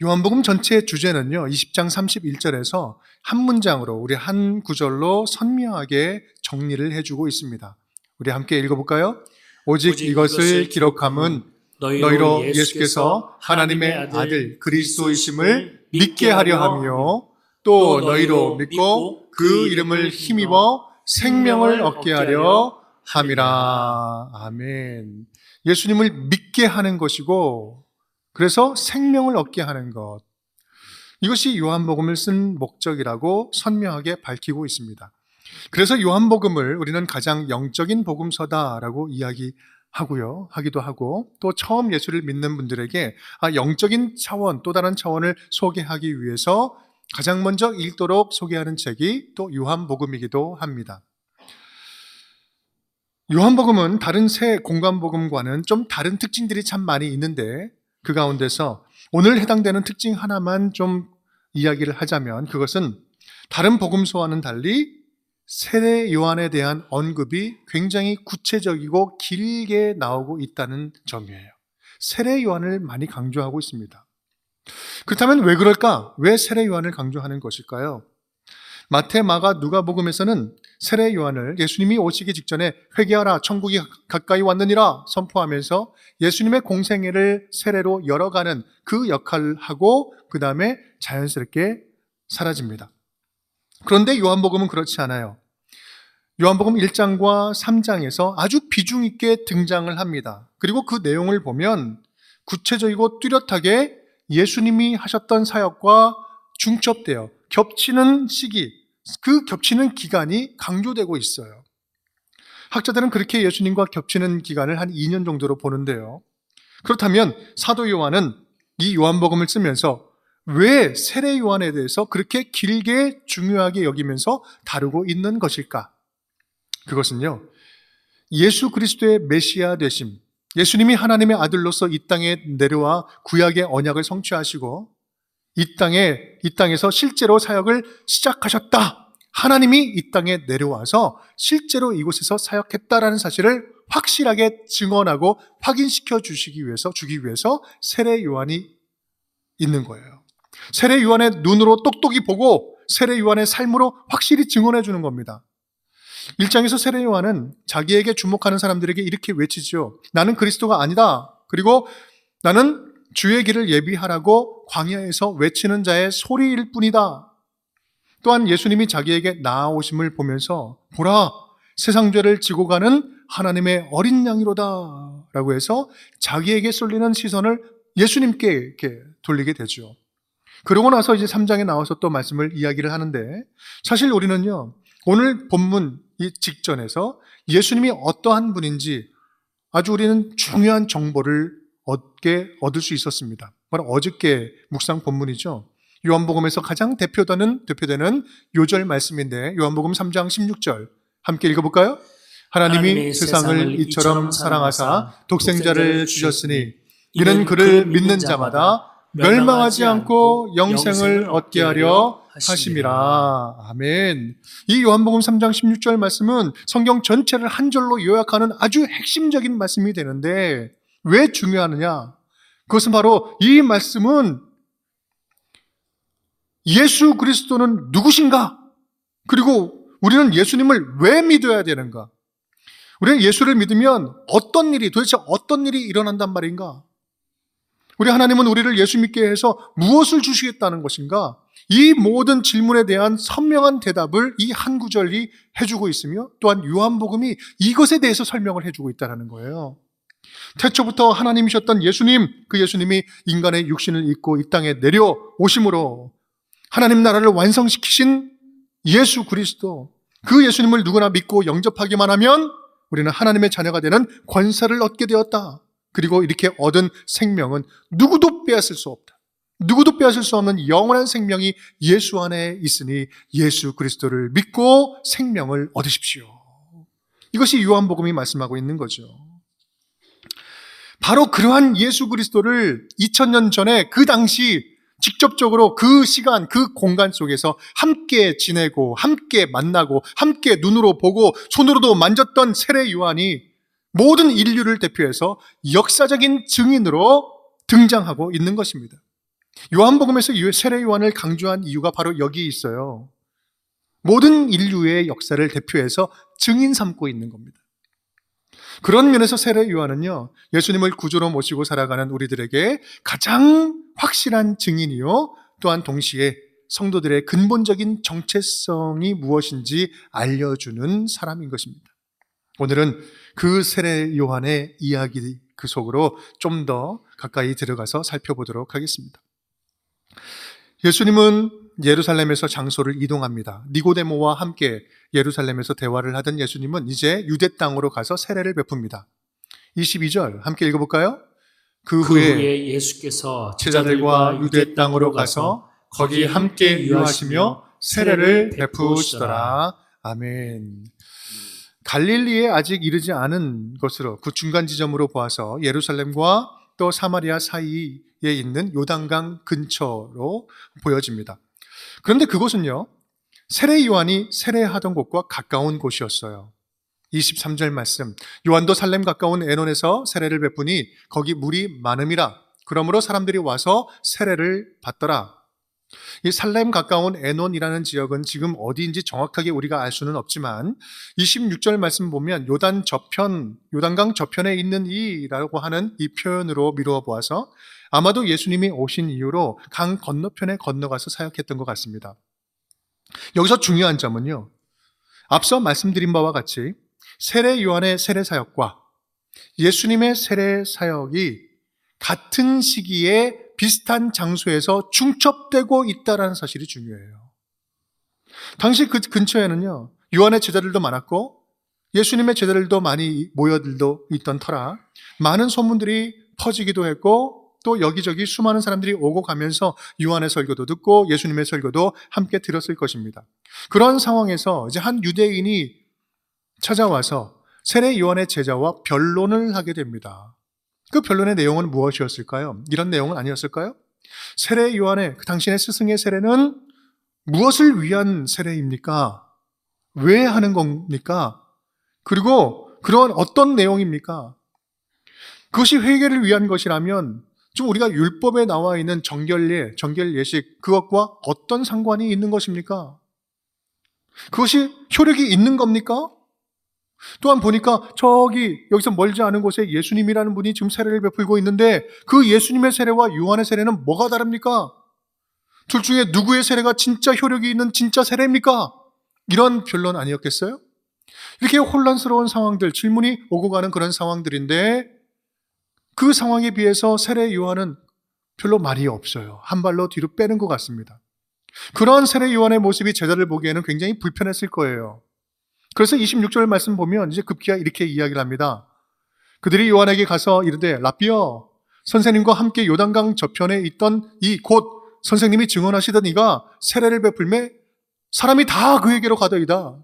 요한복음 전체의 주제는요, 20장 31절에서 한 문장으로 우리 한 구절로 선명하게 정리를 해주고 있습니다. 우리 함께 읽어볼까요? 오직 이것을 기록함은 너희로 예수께서 하나님의 아들 그리스도이심을 믿게 하려 하며 또 너희로 믿고 그 이름을 힘입어 생명을 얻게 하려 함이라. 아멘. 예수님을 믿게 하는 것이고 그래서 생명을 얻게 하는 것, 이것이 요한복음을 쓴 목적이라고 선명하게 밝히고 있습니다. 그래서 요한복음을 우리는 가장 영적인 복음서다라고 하기도 하고, 또 처음 예수를 믿는 분들에게 영적인 차원, 또 다른 차원을 소개하기 위해서 가장 먼저 읽도록 소개하는 책이 또 요한복음이기도 합니다. 요한복음은 다른 세 공관복음과는 좀 다른 특징들이 참 많이 있는데, 그 가운데서 오늘 해당되는 특징 하나만 좀 이야기를 하자면, 그것은 다른 복음서와는 달리 세례 요한에 대한 언급이 굉장히 구체적이고 길게 나오고 있다는 점이에요. 세례 요한을 많이 강조하고 있습니다. 그렇다면 왜 그럴까? 왜 세례 요한을 강조하는 것일까요? 마태, 마가, 누가복음에서는 세례 요한을 예수님이 오시기 직전에 회개하라, 천국이 가까이 왔느니라 선포하면서 예수님의 공생애를 세례로 열어가는 그 역할을 하고 그 다음에 자연스럽게 사라집니다. 그런데 요한복음은 그렇지 않아요. 요한복음 1장과 3장에서 아주 비중 있게 등장을 합니다. 그리고 그 내용을 보면 구체적이고 뚜렷하게 예수님이 하셨던 사역과 중첩되어 겹치는 시기, 그 겹치는 기간이 강조되고 있어요. 학자들은 그렇게 예수님과 겹치는 기간을 한 2년 정도로 보는데요. 그렇다면 사도 요한은 이 요한복음을 쓰면서 왜 세례 요한에 대해서 그렇게 길게 중요하게 여기면서 다루고 있는 것일까? 그것은요, 예수 그리스도의 메시아 되심, 예수님이 하나님의 아들로서 이 땅에 내려와 구약의 언약을 성취하시고 이 땅에서 실제로 사역을 시작하셨다. 하나님이 이 땅에 내려와서 실제로 이곳에서 사역했다라는 사실을 확실하게 증언하고 확인시켜 주기 위해서 세례 요한이 있는 거예요. 세례 요한의 눈으로 똑똑히 보고 세례 요한의 삶으로 확실히 증언해 주는 겁니다. 1장에서 세례 요한은 자기에게 주목하는 사람들에게 이렇게 외치죠. 나는 그리스도가 아니다. 그리고 나는 주의 길을 예비하라고 광야에서 외치는 자의 소리일 뿐이다. 또한 예수님이 자기에게 나아오심을 보면서 보라, 세상 죄를 지고 가는 하나님의 어린 양이로다 라고 해서 자기에게 쏠리는 시선을 예수님께 이렇게 돌리게 되죠. 그러고 나서 이제 3장에 나와서 또 말씀을 이야기를 하는데, 사실 우리는요, 오늘 본문 이 직전에서 예수님이 어떠한 분인지 아주 우리는 중요한 정보를 얻을 수 있었습니다. 바로 어저께 묵상 본문이죠. 요한복음에서 가장 대표되는 요절 말씀인데, 요한복음 3장 16절 함께 읽어볼까요? 하나님이 세상을 이처럼 사랑하사 독생자를 주셨으니 이는 그를 믿는 자마다 멸망하지 않고 영생을 얻게 하려 하심이라. 아멘. 이 요한복음 3장 16절 말씀은 성경 전체를 한 절로 요약하는 아주 핵심적인 말씀이 되는데, 왜 중요하느냐? 그것은 바로 이 말씀은 예수 그리스도는 누구신가? 그리고 우리는 예수님을 왜 믿어야 되는가? 우리는 예수를 믿으면 도대체 어떤 일이 일어난단 말인가? 우리 하나님은 우리를 예수 믿게 해서 무엇을 주시겠다는 것인가? 이 모든 질문에 대한 선명한 대답을 이 한 구절이 해주고 있으며, 또한 요한복음이 이것에 대해서 설명을 해주고 있다는 거예요. 태초부터 하나님이셨던 예수님, 그 예수님이 인간의 육신을 입고 이 땅에 내려오심으로 하나님 나라를 완성시키신 예수 그리스도, 그 예수님을 누구나 믿고 영접하기만 하면 우리는 하나님의 자녀가 되는 권세를 얻게 되었다. 그리고 이렇게 얻은 생명은 누구도 빼앗을 수 없다. 누구도 빼앗을 수 없는 영원한 생명이 예수 안에 있으니 예수 그리스도를 믿고 생명을 얻으십시오. 이것이 요한복음이 말씀하고 있는 거죠. 바로 그러한 예수 그리스도를 2000년 전에 그 당시 직접적으로 그 시간, 그 공간 속에서 함께 지내고 함께 만나고 함께 눈으로 보고 손으로도 만졌던 세례 요한이 모든 인류를 대표해서 역사적인 증인으로 등장하고 있는 것입니다. 요한복음에서 세례 요한을 강조한 이유가 바로 여기 있어요. 모든 인류의 역사를 대표해서 증인 삼고 있는 겁니다. 그런 면에서 세례 요한은요, 예수님을 구주로 모시고 살아가는 우리들에게 가장 확실한 증인이요, 또한 동시에 성도들의 근본적인 정체성이 무엇인지 알려주는 사람인 것입니다. 오늘은 그 세례 요한의 이야기 그 속으로 좀 더 가까이 들어가서 살펴보도록 하겠습니다. 예수님은 예루살렘에서 장소를 이동합니다. 니고데모와 함께 예루살렘에서 대화를 하던 예수님은 이제 유대 땅으로 가서 세례를 베풉니다. 22절 함께 읽어볼까요? 그 후에 예수께서 제자들과 유대 땅으로 가서 거기 함께 유하시며 세례를 베푸시더라. 아멘. 갈릴리에 아직 이르지 않은 것으로 그 중간 지점으로 보아서 예루살렘과 또 사마리아 사이에 있는 요단강 근처로 보여집니다. 그런데 그곳은요, 세례 요한이 세례하던 곳과 가까운 곳이었어요. 23절 말씀, 요한도 살렘 가까운 에논에서 세례를 베푸니 거기 물이 많음이라. 그러므로 사람들이 와서 세례를 받더라. 이 살렘 가까운 에논이라는 지역은 지금 어디인지 정확하게 우리가 알 수는 없지만 26절 말씀 보면 요단강 저편에 있는 이라고 하는 이 표현으로 미루어 보아서 아마도 예수님이 오신 이후로 강 건너편에 건너가서 사역했던 것 같습니다. 여기서 중요한 점은요, 앞서 말씀드린 바와 같이 세례 요한의 세례 사역과 예수님의 세례 사역이 같은 시기에 비슷한 장소에서 중첩되고 있다는 사실이 중요해요. 당시 그 근처에는요, 요한의 제자들도 많았고 예수님의 제자들도 많이 모여들도 있던 터라 많은 소문들이 퍼지기도 했고 또 여기저기 수많은 사람들이 오고 가면서 요한의 설교도 듣고 예수님의 설교도 함께 들었을 것입니다. 그런 상황에서 이제 한 유대인이 찾아와서 세례 요한의 제자와 변론을 하게 됩니다. 그 변론의 내용은 무엇이었을까요? 이런 내용은 아니었을까요? 세례 요한의 당신의 스승의 세례는 무엇을 위한 세례입니까? 왜 하는 겁니까? 그리고 그런 어떤 내용입니까? 그것이 회개를 위한 것이라면 좀 우리가 율법에 나와 있는 정결 예식 그것과 어떤 상관이 있는 것입니까? 그것이 효력이 있는 겁니까? 또한 보니까 여기서 멀지 않은 곳에 예수님이라는 분이 지금 세례를 베풀고 있는데 그 예수님의 세례와 요한의 세례는 뭐가 다릅니까? 둘 중에 누구의 세례가 진짜 효력이 있는 진짜 세례입니까? 이런 변론 아니었겠어요? 이렇게 혼란스러운 상황들, 질문이 오고 가는 그런 상황들인데 그 상황에 비해서 세례 요한은 별로 말이 없어요. 한 발로 뒤로 빼는 것 같습니다. 그러한 세례 요한의 모습이 제자들 보기에는 굉장히 불편했을 거예요. 그래서 26절 말씀 보면 이제 급기야 이렇게 이야기를 합니다. 그들이 요한에게 가서 이르되 라삐어 선생님과 함께 요단강 저편에 있던 이 곧 선생님이 증언하시던 이가 세례를 베풀매 사람이 다 그에게로 가더이다.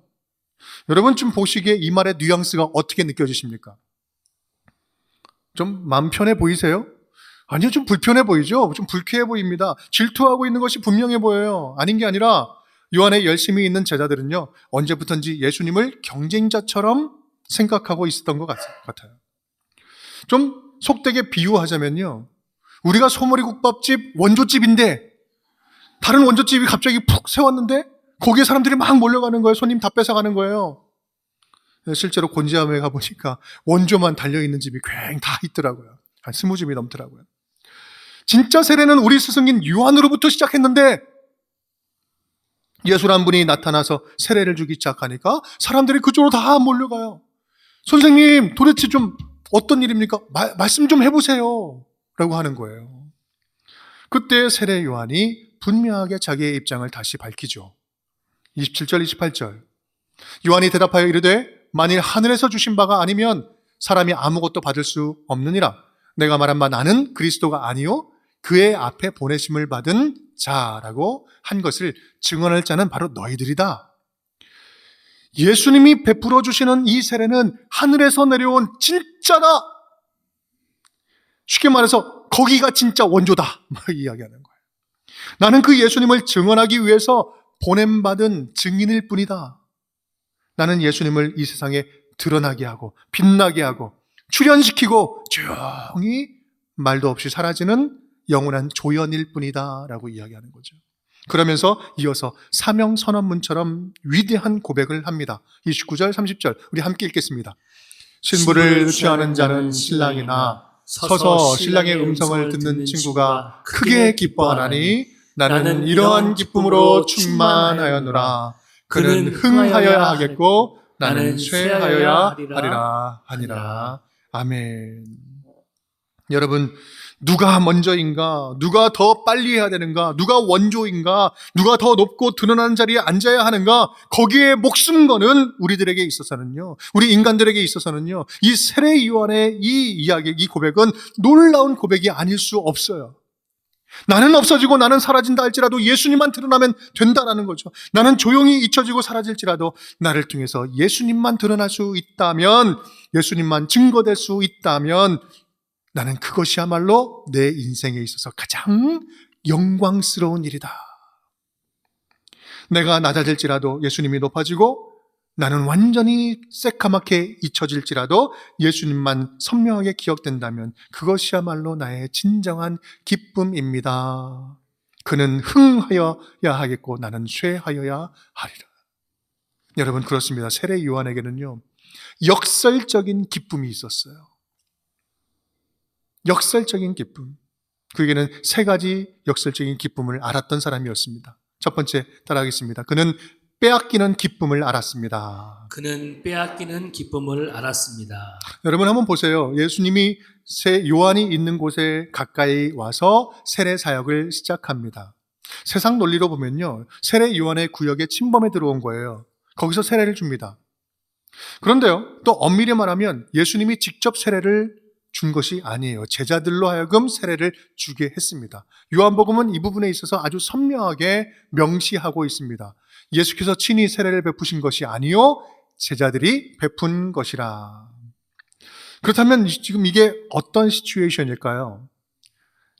여러분 좀 보시기에 이 말의 뉘앙스가 어떻게 느껴지십니까? 좀 마음 편해 보이세요? 아니요, 좀 불편해 보이죠? 좀 불쾌해 보입니다. 질투하고 있는 것이 분명해 보여요. 아닌 게 아니라 요한의 열심히 있는 제자들은요, 언제부턴지 예수님을 경쟁자처럼 생각하고 있었던 것 같아요. 좀 속되게 비유하자면요, 우리가 소머리 국밥집 원조집인데 다른 원조집이 갑자기 푹 세웠는데 거기에 사람들이 막 몰려가는 거예요. 손님 다 뺏어가는 거예요. 실제로 곤지암에 가보니까 원조만 달려있는 집이 괭 다 있더라고요. 한 20집이 넘더라고요. 진짜 세례는 우리 스승인 요한으로부터 시작했는데 예수란 분이 나타나서 세례를 주기 시작하니까 사람들이 그쪽으로 다 몰려가요. 선생님, 도대체 좀 어떤 일입니까? 말씀 좀 해보세요. 라고 하는 거예요. 그때 세례 요한이 분명하게 자기의 입장을 다시 밝히죠. 27절, 28절. 요한이 대답하여 이르되 만일 하늘에서 주신 바가 아니면 사람이 아무것도 받을 수 없느니라. 내가 말한 바 나는 그리스도가 아니요 그의 앞에 보내심을 받은 자라고 한 것을 증언할 자는 바로 너희들이다. 예수님이 베풀어 주시는 이 세례는 하늘에서 내려온 진짜다. 쉽게 말해서 거기가 진짜 원조다. 이야기하는 거예요. 나는 그 예수님을 증언하기 위해서 보냄받은 증인일 뿐이다. 나는 예수님을 이 세상에 드러나게 하고 빛나게 하고 출현시키고 조용히 말도 없이 사라지는 영원한 조연일 뿐이다 라고 이야기하는 거죠. 그러면서 이어서 사명 선언문처럼 위대한 고백을 합니다. 29절 30절 우리 함께 읽겠습니다. 신부를 취하는 자는 신랑이나 서서 신랑의 음성을 듣는 친구가 크게 기뻐하나니 나는 이러한 기쁨으로 충만하였노라. 그는 흥하여야 하겠고 나는 쇠하여야 하리라 하니라. 아멘. 여러분, 누가 먼저인가? 누가 더 빨리 해야 되는가? 누가 원조인가? 누가 더 높고 드러나는 자리에 앉아야 하는가? 거기에 목숨 거는 우리들에게 있어서는요, 우리 인간들에게 있어서는요, 이 세례 요한의 이 이야기, 이 고백은 놀라운 고백이 아닐 수 없어요. 나는 없어지고 나는 사라진다 할지라도 예수님만 드러나면 된다라는 거죠. 나는 조용히 잊혀지고 사라질지라도 나를 통해서 예수님만 드러날 수 있다면, 예수님만 증거될 수 있다면 나는 그것이야말로 내 인생에 있어서 가장 영광스러운 일이다. 내가 낮아질지라도 예수님이 높아지고 나는 완전히 새까맣게 잊혀질지라도 예수님만 선명하게 기억된다면 그것이야말로 나의 진정한 기쁨입니다. 그는 흥하여야 하겠고 나는 쇠하여야 하리라. 여러분, 그렇습니다. 세례 요한에게는요, 역설적인 기쁨이 있었어요. 역설적인 기쁨. 그에게는 세 가지 역설적인 기쁨을 알았던 사람이었습니다. 첫 번째, 따라하겠습니다. 그는 빼앗기는 기쁨을 알았습니다. 그는 빼앗기는 기쁨을 알았습니다. 여러분 한번 보세요. 예수님이 요한이 있는 곳에 가까이 와서 세례 사역을 시작합니다. 세상 논리로 보면요, 세례 요한의 구역에 침범해 들어온 거예요. 거기서 세례를 줍니다. 그런데요, 또 엄밀히 말하면 예수님이 직접 세례를 준 것이 아니에요. 제자들로 하여금 세례를 주게 했습니다. 요한복음은 이 부분에 있어서 아주 선명하게 명시하고 있습니다. 예수께서 친히 세례를 베푸신 것이 아니요 제자들이 베푼 것이라. 그렇다면 지금 이게 어떤 시츄에이션일까요?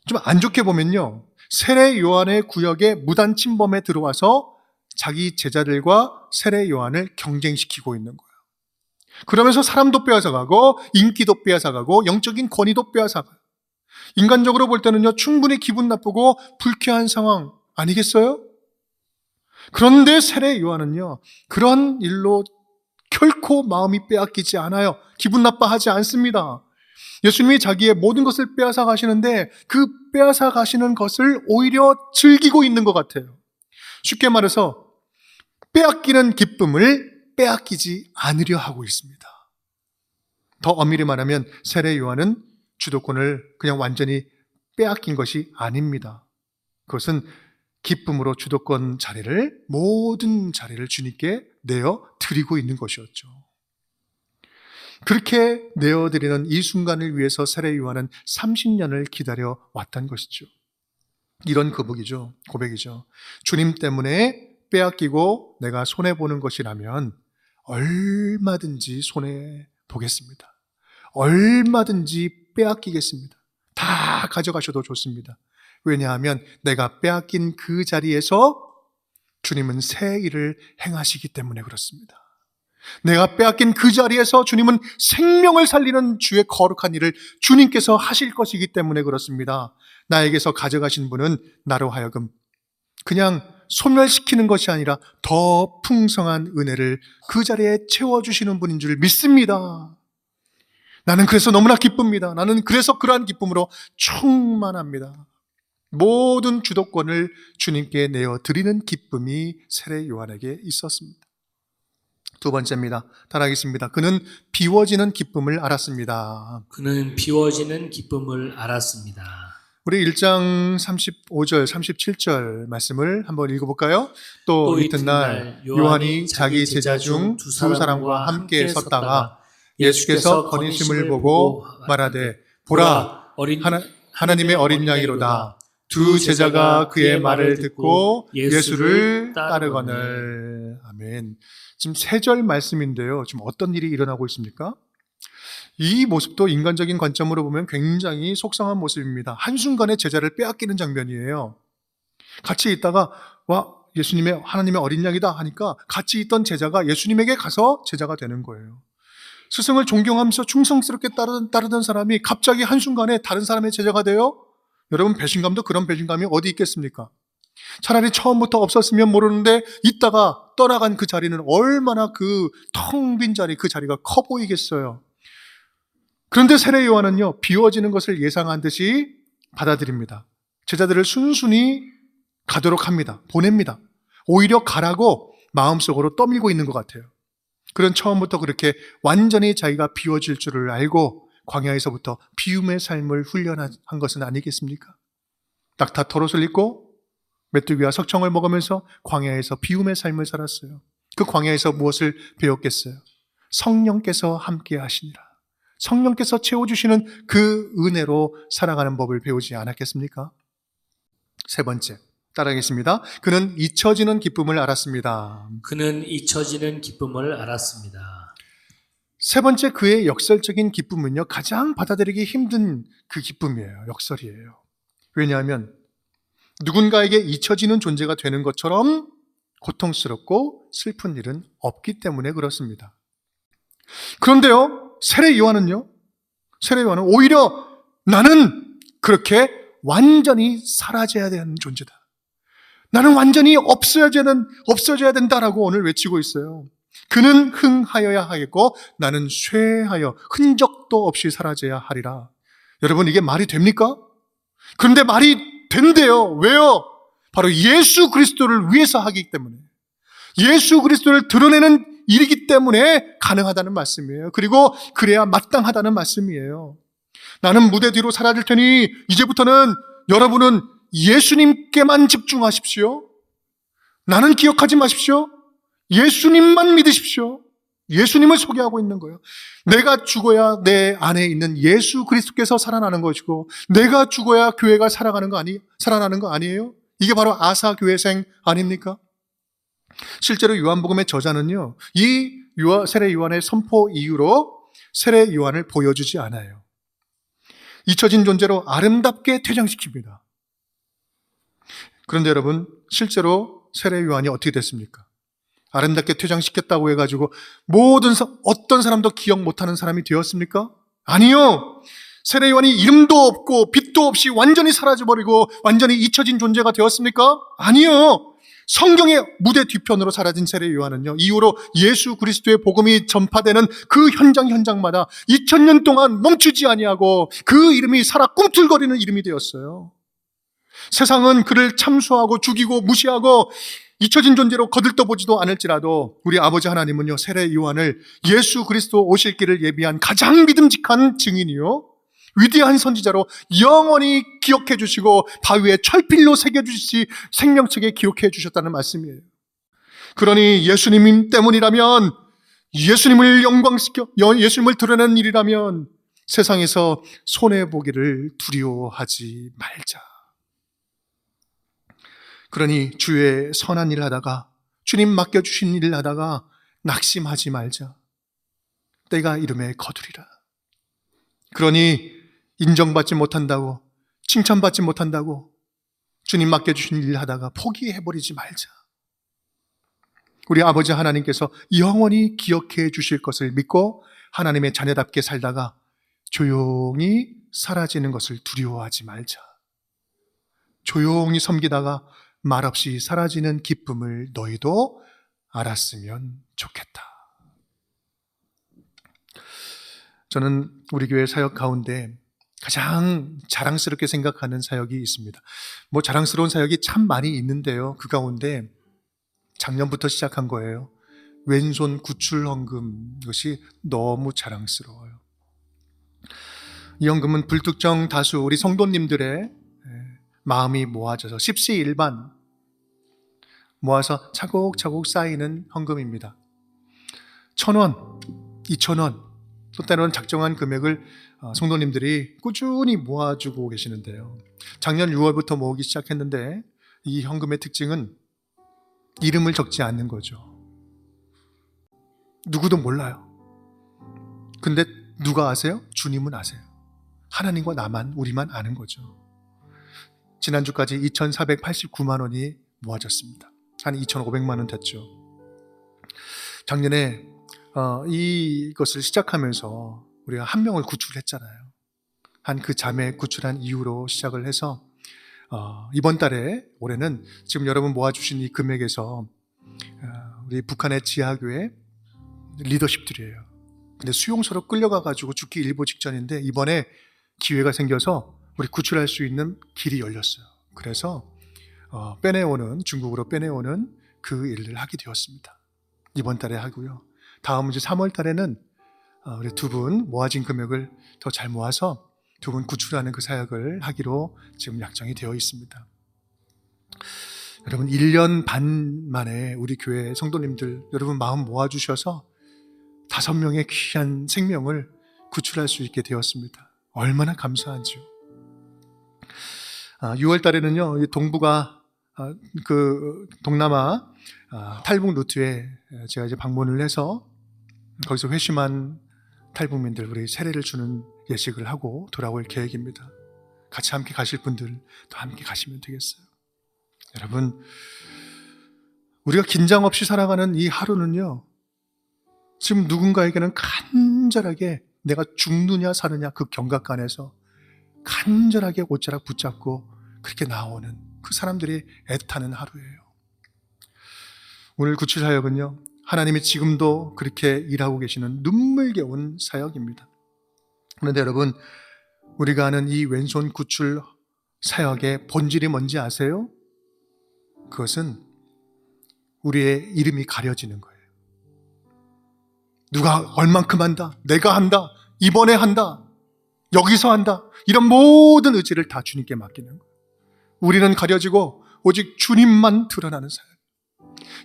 좀 안 좋게 보면요, 세례 요한의 구역에 무단 침범에 들어와서 자기 제자들과 세례 요한을 경쟁시키고 있는 거예요. 그러면서 사람도 빼앗아가고 인기도 빼앗아가고 영적인 권위도 빼앗아가요. 인간적으로 볼 때는요, 충분히 기분 나쁘고 불쾌한 상황 아니겠어요? 그런데 세례 요한은요, 그런 일로 결코 마음이 빼앗기지 않아요. 기분 나빠하지 않습니다. 예수님이 자기의 모든 것을 빼앗아 가시는데 그 빼앗아 가시는 것을 오히려 즐기고 있는 것 같아요. 쉽게 말해서 빼앗기는 기쁨을 빼앗기지 않으려 하고 있습니다. 더 엄밀히 말하면 세례 요한은 주도권을 그냥 완전히 빼앗긴 것이 아닙니다. 그것은 기쁨으로 주도권 자리를, 모든 자리를 주님께 내어 드리고 있는 것이었죠. 그렇게 내어드리는 이 순간을 위해서 세례 요한은 30년을 기다려 왔던 것이죠. 이런 고백이죠. 주님 때문에 빼앗기고 내가 손해보는 것이라면 얼마든지 손해보겠습니다. 얼마든지 빼앗기겠습니다. 다 가져가셔도 좋습니다. 왜냐하면 내가 빼앗긴 그 자리에서 주님은 새 일을 행하시기 때문에 그렇습니다. 내가 빼앗긴 그 자리에서 주님은 생명을 살리는 주의 거룩한 일을 주님께서 하실 것이기 때문에 그렇습니다. 나에게서 가져가신 분은 나로 하여금 그냥 소멸시키는 것이 아니라 더 풍성한 은혜를 그 자리에 채워주시는 분인 줄 믿습니다. 나는 그래서 너무나 기쁩니다. 나는 그래서 그러한 기쁨으로 충만합니다. 모든 주도권을 주님께 내어드리는 기쁨이 세례 요한에게 있었습니다. 두 번째입니다. 따라하겠습니다. 그는 비워지는 기쁨을 알았습니다. 그는 비워지는 기쁨을 알았습니다. 우리 1장 35절, 37절 말씀을 한번 읽어볼까요? 또 이튿날 요한이 자기 제자 중 두 사람과 함께 섰다가 예수께서 거니심을 보고 말하되 보라, 하나님의 어린 양이로다. 두 제자가 그의 말을 듣고 예수를 따르거늘. 아멘. 지금 3절 말씀인데요. 지금 어떤 일이 일어나고 있습니까? 이 모습도 인간적인 관점으로 보면 굉장히 속상한 모습입니다. 한순간에 제자를 빼앗기는 장면이에요. 같이 있다가 예수님의 하나님의 어린 양이다 하니까 같이 있던 제자가 예수님에게 가서 제자가 되는 거예요. 스승을 존경하면서 충성스럽게 따르던 사람이 갑자기 한순간에 다른 사람의 제자가 되어 여러분, 배신감도 그런 배신감이 어디 있겠습니까? 차라리 처음부터 없었으면 모르는데 있다가 떠나간 그 자리는 얼마나 그 텅 빈 자리, 그 자리가 커 보이겠어요. 그런데 세례 요한은요, 비워지는 것을 예상한 듯이 받아들입니다. 제자들을 순순히 가도록 합니다. 보냅니다. 오히려 가라고 마음속으로 떠밀고 있는 것 같아요. 그런 처음부터 그렇게 완전히 자기가 비워질 줄을 알고 광야에서부터 비움의 삶을 훈련한 것은 아니겠습니까? 낙타 털옷을 입고 메뚜기와 석청을 먹으면서 광야에서 비움의 삶을 살았어요. 그 광야에서 무엇을 배웠겠어요? 성령께서 함께 하시니라. 성령께서 채워주시는 그 은혜로 살아가는 법을 배우지 않았겠습니까? 세 번째, 따라하겠습니다. 그는 잊혀지는 기쁨을 알았습니다. 그는 잊혀지는 기쁨을 알았습니다. 세 번째, 그의 역설적인 기쁨은요, 가장 받아들이기 힘든 그 기쁨이에요. 역설이에요. 왜냐하면 누군가에게 잊혀지는 존재가 되는 것처럼 고통스럽고 슬픈 일은 없기 때문에 그렇습니다. 그런데요, 세례 요한은 오히려 나는 그렇게 완전히 사라져야 되는 존재다. 나는 완전히 없어져야 된다라고 오늘 외치고 있어요. 그는 흥하여야 하겠고 나는 쇠하여 흔적도 없이 사라져야 하리라. 여러분, 이게 말이 됩니까? 그런데 말이 된대요. 왜요? 바로 예수 그리스도를 위해서 하기 때문에, 예수 그리스도를 드러내는 일이기 때문에 가능하다는 말씀이에요. 그리고 그래야 마땅하다는 말씀이에요. 나는 무대 뒤로 사라질 테니 이제부터는 여러분은 예수님께만 집중하십시오. 나는 기억하지 마십시오. 예수님만 믿으십시오. 예수님을 소개하고 있는 거예요. 내가 죽어야 내 안에 있는 예수 그리스도께서 살아나는 것이고, 내가 죽어야 교회가 살아나는 거 아니에요? 이게 바로 아사 교회생 아닙니까? 실제로 요한복음의 저자는요, 이 세례 요한의 선포 이후로 세례 요한을 보여주지 않아요. 잊혀진 존재로 아름답게 퇴장시킵니다. 그런데 여러분, 실제로 세례 요한이 어떻게 됐습니까? 아름답게 퇴장시켰다고 해가지고 어떤 사람도 기억 못하는 사람이 되었습니까? 아니요. 세례 요한이 이름도 없고 빛도 없이 완전히 사라져버리고 완전히 잊혀진 존재가 되었습니까? 아니요. 성경의 무대 뒤편으로 사라진 세례 요한은요, 이후로 예수 그리스도의 복음이 전파되는 그 현장마다 2000년 동안 멈추지 아니하고 그 이름이 살아 꿈틀거리는 이름이 되었어요. 세상은 그를 참수하고 죽이고 무시하고 잊혀진 존재로 거들떠보지도 않을지라도 우리 아버지 하나님은요, 세례 요한을 예수 그리스도 오실 길을 예비한 가장 믿음직한 증인이요, 위대한 선지자로 영원히 기억해 주시고 바위에 철필로 새겨주시 생명책에 기록해 주셨다는 말씀이에요. 그러니 예수님 때문이라면, 예수님을 영광시켜 예수님을 드러내는 일이라면 세상에서 손해보기를 두려워하지 말자. 그러니 주의 선한 일을 하다가, 주님 맡겨주신 일을 하다가 낙심하지 말자. 때가 이름에 거두리라. 그러니 인정받지 못한다고, 칭찬받지 못한다고 주님 맡겨주신 일을 하다가 포기해버리지 말자. 우리 아버지 하나님께서 영원히 기억해 주실 것을 믿고 하나님의 자녀답게 살다가 조용히 사라지는 것을 두려워하지 말자. 조용히 섬기다가 말없이 사라지는 기쁨을 너희도 알았으면 좋겠다. 저는 우리 교회 사역 가운데 가장 자랑스럽게 생각하는 사역이 있습니다. 자랑스러운 사역이 참 많이 있는데요, 그 가운데 작년부터 시작한 거예요. 왼손 구출 헌금, 이것이 너무 자랑스러워요. 이 헌금은 불특정 다수 우리 성도님들의 마음이 모아져서 십시일반 모아서 차곡차곡 쌓이는 헌금입니다. 1,000원, 2,000원, 또 때로는 작정한 금액을 성도님들이 꾸준히 모아주고 계시는데요, 작년 6월부터 모으기 시작했는데 이 헌금의 특징은 이름을 적지 않는 거죠. 누구도 몰라요. 근데 누가 아세요? 주님은 아세요. 하나님과 나만, 우리만 아는 거죠. 지난주까지 2,489만 원이 모아졌습니다. 한 2,500만 원 됐죠. 작년에 이것을 시작하면서 우리가 한 명을 구출했잖아요. 그 자매 구출한 이후로 시작을 해서 이번 달에 올해는 지금 여러분 모아주신 이 금액에서 우리 북한의 지하교회 리더십들이에요. 근데 수용소로 끌려가가지고 죽기 일보 직전인데 이번에 기회가 생겨서 우리 구출할 수 있는 길이 열렸어요. 그래서 중국으로 빼내오는 그 일을 하게 되었습니다. 이번 달에 하고요. 다음 이제 3월 달에는 우리 두 분 모아진 금액을 더 잘 모아서 두 분 구출하는 그 사역을 하기로 지금 약정이 되어 있습니다. 여러분 1년 반 만에 우리 교회 성도님들 여러분 마음 모아주셔서 5명의 귀한 생명을 구출할 수 있게 되었습니다. 얼마나 감사한지요. 6월 달에는요, 동부가 그 동남아 탈북 루트에 제가 이제 방문을 해서 거기서 회심한 탈북민들 우리 세례를 주는 예식을 하고 돌아올 계획입니다. 같이 함께 가실 분들 또 함께 가시면 되겠어요. 여러분, 우리가 긴장 없이 살아가는 이 하루는요, 지금 누군가에게는 간절하게 내가 죽느냐 사느냐 그 경각간에서 간절하게 옷자락 붙잡고 그렇게 나오는 그 사람들이 애타는 하루예요. 오늘 구출 사역은요, 하나님이 지금도 그렇게 일하고 계시는 눈물겨운 사역입니다. 그런데 여러분, 우리가 하는 이 왼손 구출 사역의 본질이 뭔지 아세요? 그것은 우리의 이름이 가려지는 거예요. 누가 얼만큼 한다, 내가 한다, 이번에 한다, 여기서 한다, 이런 모든 의지를 다 주님께 맡기는 거예요. 우리는 가려지고 오직 주님만 드러나는 사역,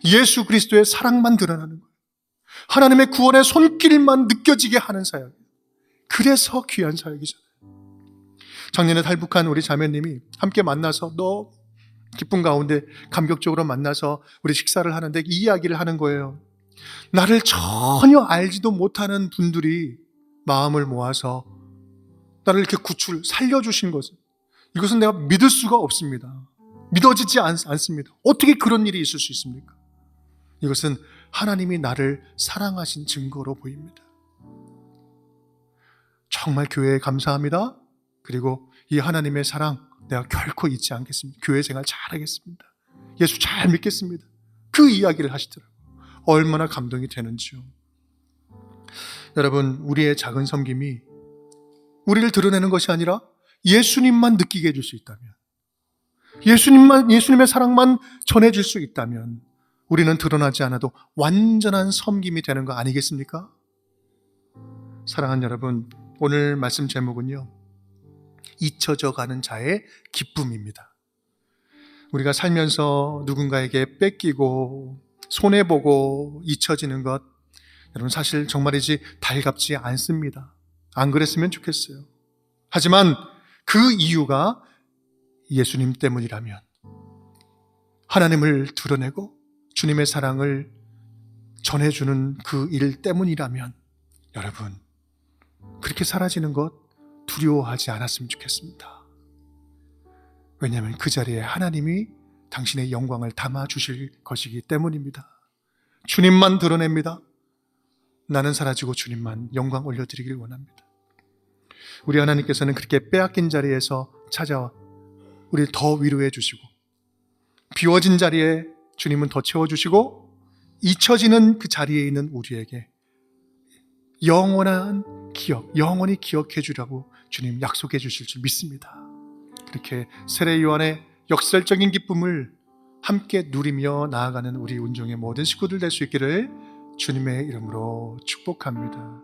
예수 그리스도의 사랑만 드러나는 거예요. 하나님의 구원의 손길만 느껴지게 하는 사역. 그래서 귀한 사역이잖아요. 작년에 탈북한 우리 자매님이 함께 만나서 너무 기쁨 가운데 감격적으로 만나서 우리 식사를 하는데 이 이야기를 하는 거예요. 나를 전혀 알지도 못하는 분들이 마음을 모아서 나를 이렇게 살려주신 것은, 이것은 내가 믿을 수가 없습니다. 믿어지지 않습니다. 어떻게 그런 일이 있을 수 있습니까? 이것은 하나님이 나를 사랑하신 증거로 보입니다. 정말 교회에 감사합니다. 그리고 이 하나님의 사랑 내가 결코 잊지 않겠습니다. 교회 생활 잘하겠습니다. 예수 잘 믿겠습니다. 그 이야기를 하시더라고요. 얼마나 감동이 되는지요. 여러분, 우리의 작은 섬김이 우리를 드러내는 것이 아니라 예수님만 느끼게 해줄 수 있다면, 예수님의 사랑만 전해줄 수 있다면 우리는 드러나지 않아도 완전한 섬김이 되는 거 아니겠습니까? 사랑하는 여러분, 오늘 말씀 제목은요, 잊혀져 가는 자의 기쁨입니다. 우리가 살면서 누군가에게 뺏기고 손해보고 잊혀지는 것, 여러분 사실 정말이지 달갑지 않습니다. 안 그랬으면 좋겠어요. 하지만 그 이유가 예수님 때문이라면, 하나님을 드러내고 주님의 사랑을 전해주는 그 일 때문이라면, 여러분 그렇게 사라지는 것 두려워하지 않았으면 좋겠습니다. 왜냐하면 그 자리에 하나님이 당신의 영광을 담아주실 것이기 때문입니다. 주님만 드러냅니다. 나는 사라지고 주님만 영광 올려드리길 원합니다. 우리 하나님께서는 그렇게 빼앗긴 자리에서 찾아와 우리를 더 위로해 주시고, 비워진 자리에 주님은 더 채워주시고, 잊혀지는 그 자리에 있는 우리에게 영원한 기억, 영원히 기억해 주라고 주님 약속해 주실 줄 믿습니다. 이렇게 세례 요한의 역설적인 기쁨을 함께 누리며 나아가는 우리 운종의 모든 식구들 될 수 있기를 주님의 이름으로 축복합니다.